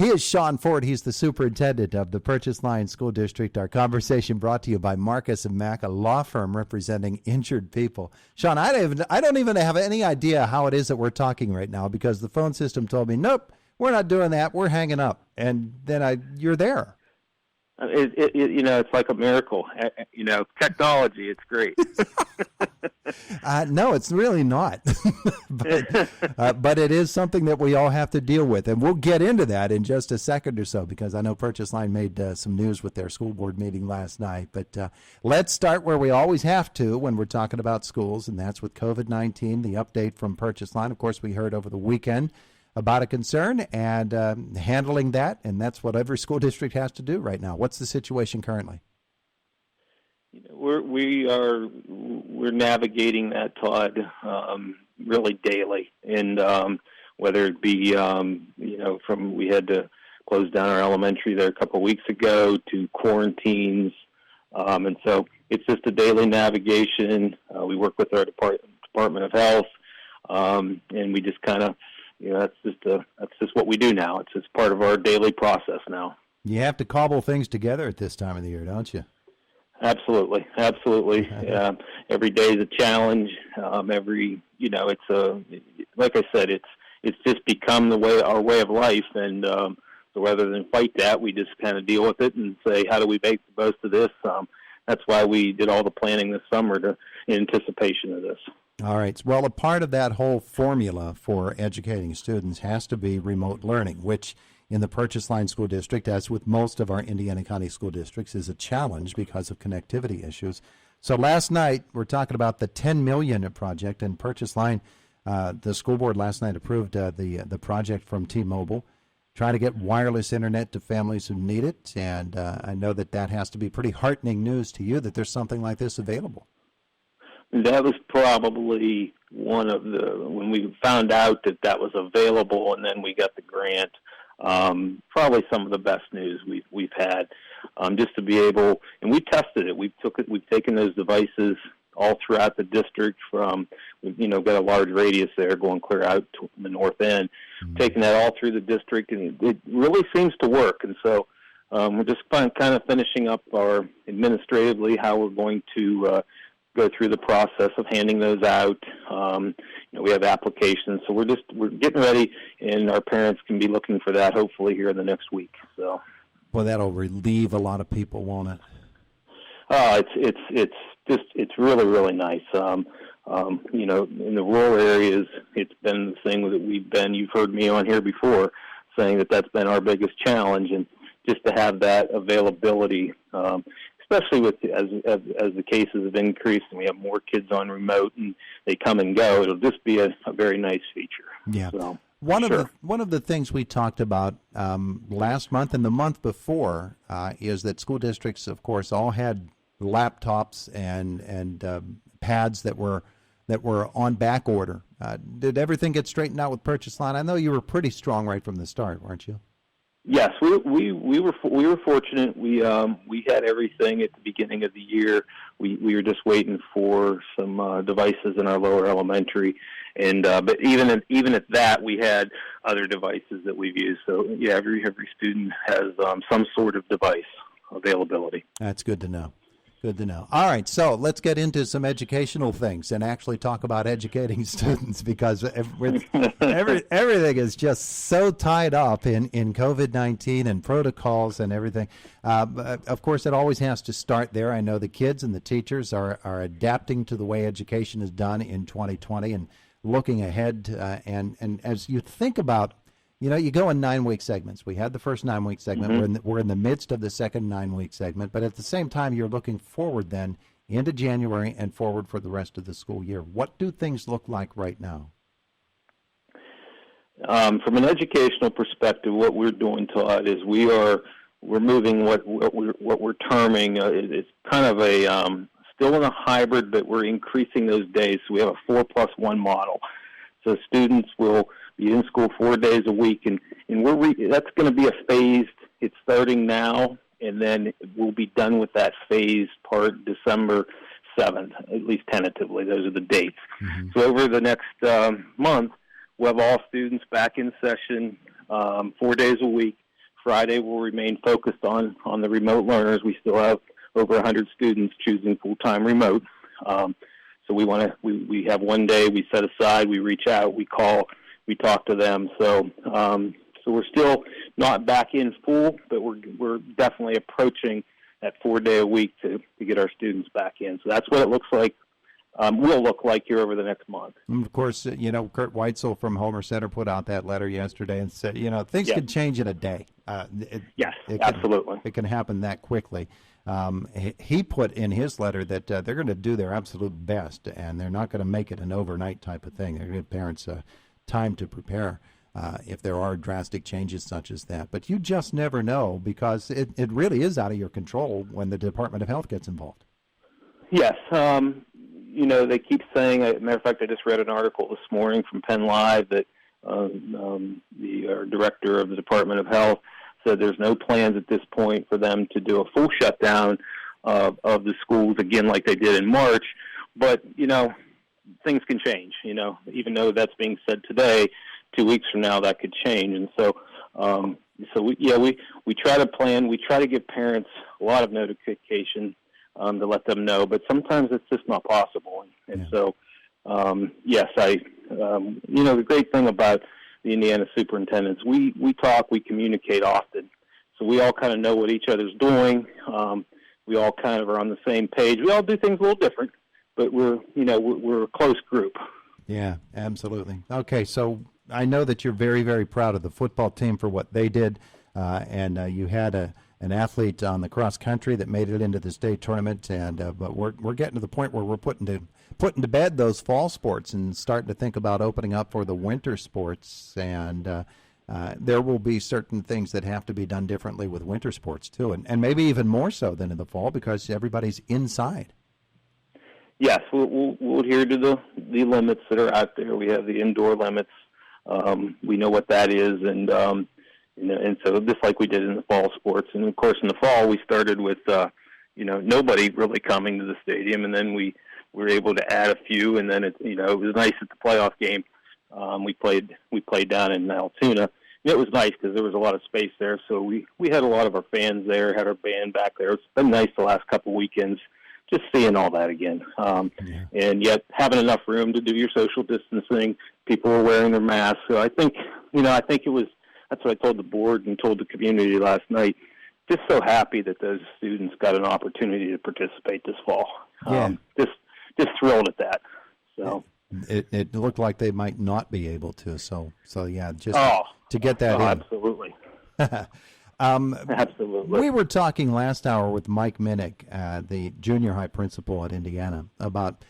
He is Shawn Ford. He's the superintendent of the Purchase Line School District. Our conversation brought to you by Marcus & Mack, a law firm representing injured people. Shawn, I don't even have any idea how it is that we're talking right now because the phone system told me, nope, we're not doing that. We're hanging up. And then you're there. It's like a miracle. Technology, it's great. No, it's really not. but it is something that we all have to deal with. And we'll get into that in just a second or so because I know Purchase Line made some news with their school board meeting last night. But let's start where we always have to when we're talking about schools, and that's with COVID-19, the update from Purchase Line. Of course, we heard over the weekend about a concern and handling that, and that's what every school district has to do right now. What's the situation currently? We're navigating that, Todd, really daily, and whether it be from we had to close down our elementary there a couple of weeks ago to quarantines, and so it's just a daily navigation. We work with our Department of Health, and we just kind of. That's just what we do now. It's just part of our daily process now. You have to cobble things together at this time of the year, don't you? Absolutely. Every day is a challenge. It's like I said, it's just become our way of life, and so rather than fight that, we just kind of deal with it and say, how do we make the most of this? That's why we did all the planning this summer in anticipation of this. All right. Well, a part of that whole formula for educating students has to be remote learning, which in the Purchase Line School District, as with most of our Indiana County school districts, is a challenge because of connectivity issues. So last night, we're talking about the $10 million project, and Purchase Line, the school board last night approved the project from T-Mobile, trying to get wireless internet to families who need it. And I know that has to be pretty heartening news to you that there's something like this available. That was probably when we found out that was available, and then we got the grant. Probably some of the best news we've had, just to be able, and we tested it. We've taken those devices all throughout the district. Got a large radius there going clear out to the north end. Mm-hmm. Taking that all through the district, and it really seems to work. And so we're just kind of finishing up our administratively how we're going to. Go through the process of handing those out. We have applications, so we're getting ready, and our parents can be looking for that hopefully here in the next week. So, well, that'll relieve a lot of people, won't it? It's really, really nice. In the rural areas, it's been the thing that you've heard me on here before saying that's been our biggest challenge, and just to have that availability. Especially as the cases have increased and we have more kids on remote and they come and go, it'll just be a very nice feature. Yeah. So, one of the things we talked about last month and the month before is that school districts, of course, all had laptops and pads that were on back order. Did everything get straightened out with Purchase Line? I know you were pretty strong right from the start, weren't you? Yes, we were fortunate. We had everything at the beginning of the year. We were just waiting for some devices in our lower elementary, and but even at that, we had other devices that we've used. So yeah, every student has some sort of device availability. That's good to know. Good to know. All right, so let's get into some educational things and actually talk about educating students because everything is just so tied up in COVID-19 and protocols and everything. Of course, it always has to start there. I know the kids and the teachers are adapting to the way education is done in 2020 and looking ahead. And as you think about, you go in 9-week segments. We had the first 9-week segment. Mm-hmm. We're in the midst of the second 9-week segment. But at the same time, you're looking forward then into January and forward for the rest of the school year. What do things look like right now? From an educational perspective, what we're doing, Todd, is we're moving what we're terming it's kind of a still in a hybrid, but we're increasing those days. So we have a 4+1 model. So students will be in school 4 days a week, and that's going to be a phased. It's starting now, and then we'll be done with that phased part December 7th, at least tentatively. Those are the dates. Mm-hmm. So over the next month, we'll have all students back in session 4 days a week, Friday will remain focused on the remote learners. We still have over 100 students choosing full-time remote. So we have one day we set aside, we reach out, we call, we talk to them. So we're still not back in full, but we're definitely approaching that 4-day a week to get our students back in. So that's what it looks like. Will look like here over the next month. And of course, Kurt Weitzel from Homer Center put out that letter yesterday and said, things could change in a day. Yes, absolutely. It can happen that quickly. He put in his letter that they're going to do their absolute best, and they're not going to make it an overnight type of thing. They're going to give parents time to prepare if there are drastic changes such as that. But you just never know, because it really is out of your control when the Department of Health gets involved. Yes. They keep saying, as a matter of fact, I just read an article this morning from Penn Live that the director of the Department of Health said there's no plans at this point for them to do a full shutdown of the schools again like they did in March. But, things can change, even though that's being said today, 2 weeks from now that could change. And so we try to plan, we try to give parents a lot of notification to let them know, but sometimes it's just not possible. And so, yes, the great thing about the Indiana superintendents, we talk, we communicate often, so we all kind of know what each other's doing. We all kind of are on the same page. We all do things a little different, but we're a close group. Yeah, absolutely. Okay, so I know that you're very, very proud of the football team for what they did, and you had an athlete on the cross country that made it into the state tournament, and but we're getting to the point where we're putting to bed those fall sports and starting to think about opening up for the winter sports, and there will be certain things that have to be done differently with winter sports too, and maybe even more so than in the fall, because everybody's inside. Yes, we'll adhere to the limits that are out there. We have the indoor limits. We know what that is, and so just like we did in the fall sports. And, of course, in the fall we started with, nobody really coming to the stadium, and then we were able to add a few, and then it was nice at the playoff game. We played down in Altoona. And it was nice because there was a lot of space there, so we had a lot of our fans there, had our band back there. It's been nice the last couple weekends just seeing all that again. And yet having enough room to do your social distancing, people were wearing their masks. So I think it was, that's what I told the board and told the community last night. Just so happy that those students got an opportunity to participate this fall. Just thrilled at that. So it looked like they might not be able to. So yeah, just to get that in. Absolutely. Absolutely. We were talking last hour with Mike Minnick, the junior high principal at Indiana, about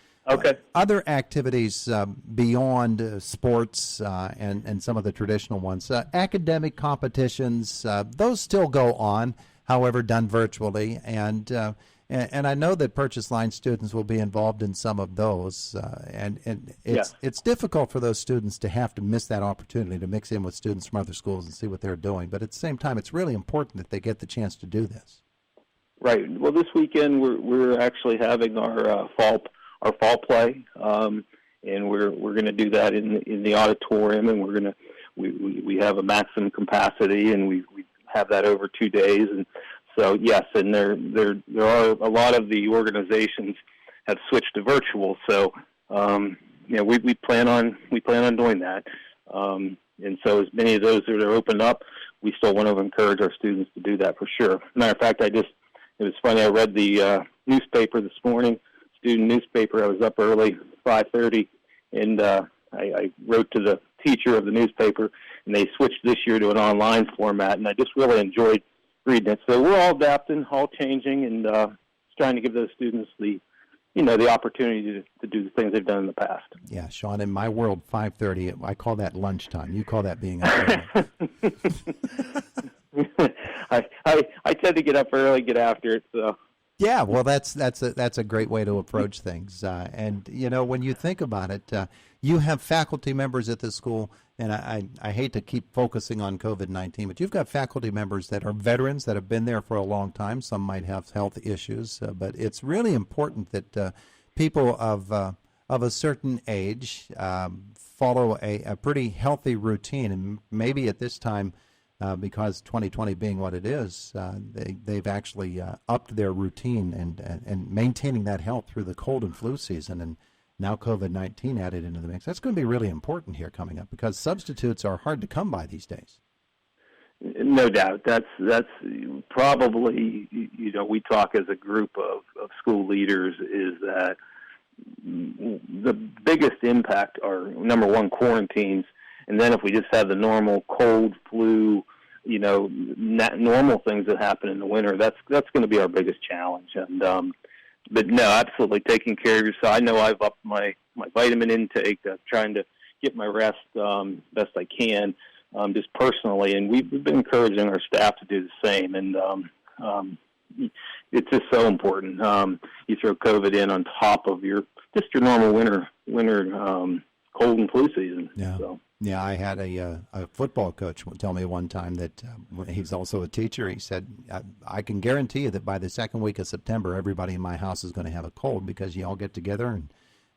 other activities beyond sports and some of the traditional ones. Academic competitions, those still go on, however, done virtually. And I know that Purchase Line students will be involved in some of those. And it's difficult for those students to have to miss that opportunity to mix in with students from other schools and see what they're doing. But at the same time, it's really important that they get the chance to do this. Right. Well, this weekend we're actually having our fall play, and we're going to do that in the auditorium, and we have a maximum capacity, and we have that over 2 days. And so yes, and there are a lot of the organizations have switched to virtual. So we plan on doing that. And so as many of those that are opened up, we still want to encourage our students to do that for sure. Matter of fact, it was funny. I read the newspaper this morning, student newspaper. I was up early, 5:30, and I wrote to the teacher of the newspaper, and they switched this year to an online format, and I just really enjoyed reading it. So we're all adapting, all changing, and trying to give those students the opportunity to do the things they've done in the past. Yeah, Shawn, in my world, 5:30, I call that lunchtime. You call that being up early. I tend to get up early, get after it. So. Yeah, well, that's a great way to approach things. And when you think about it, you have faculty members at the school, and I hate to keep focusing on COVID-19, but you've got faculty members that are veterans that have been there for a long time. Some might have health issues, but it's really important that people of a certain age follow a pretty healthy routine. And maybe at this time, because 2020 being what it is, they've actually upped their routine and maintaining that health through the cold and flu season, and now COVID-19 added into the mix. That's going to be really important here coming up because substitutes are hard to come by these days. No doubt. That's probably, we talk as a group of school leaders, is that the biggest impact are, number one, quarantines, and then if we just have the normal cold, flu, normal things that happen in the winter, that's going to be our biggest challenge. And but no, absolutely, taking care of yourself. I know I've upped my vitamin intake, trying to get my rest best I can, just personally, and we've been encouraging our staff to do the same. And it's just so important. You throw COVID in on top of your normal winter cold and flu season. Yeah. So. Yeah, I had a football coach tell me one time that he's also a teacher. He said, I can guarantee you that by the second week of September, everybody in my house is going to have a cold because you all get together and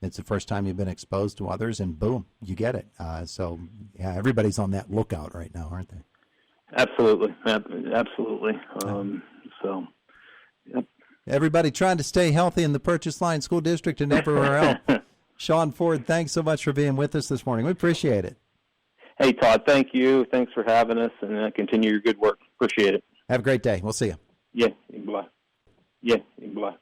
it's the first time you've been exposed to others, and boom, you get it. So, yeah, everybody's on that lookout right now, aren't they? Absolutely. Absolutely. So, yep. Everybody trying to stay healthy in the Purchase Line School District and everywhere else. Shawn Ford, thanks so much for being with us this morning. We appreciate it. Hey, Todd, thank you. Thanks for having us, and continue your good work. Appreciate it. Have a great day. We'll see you. Yeah, bye. Yeah, bye.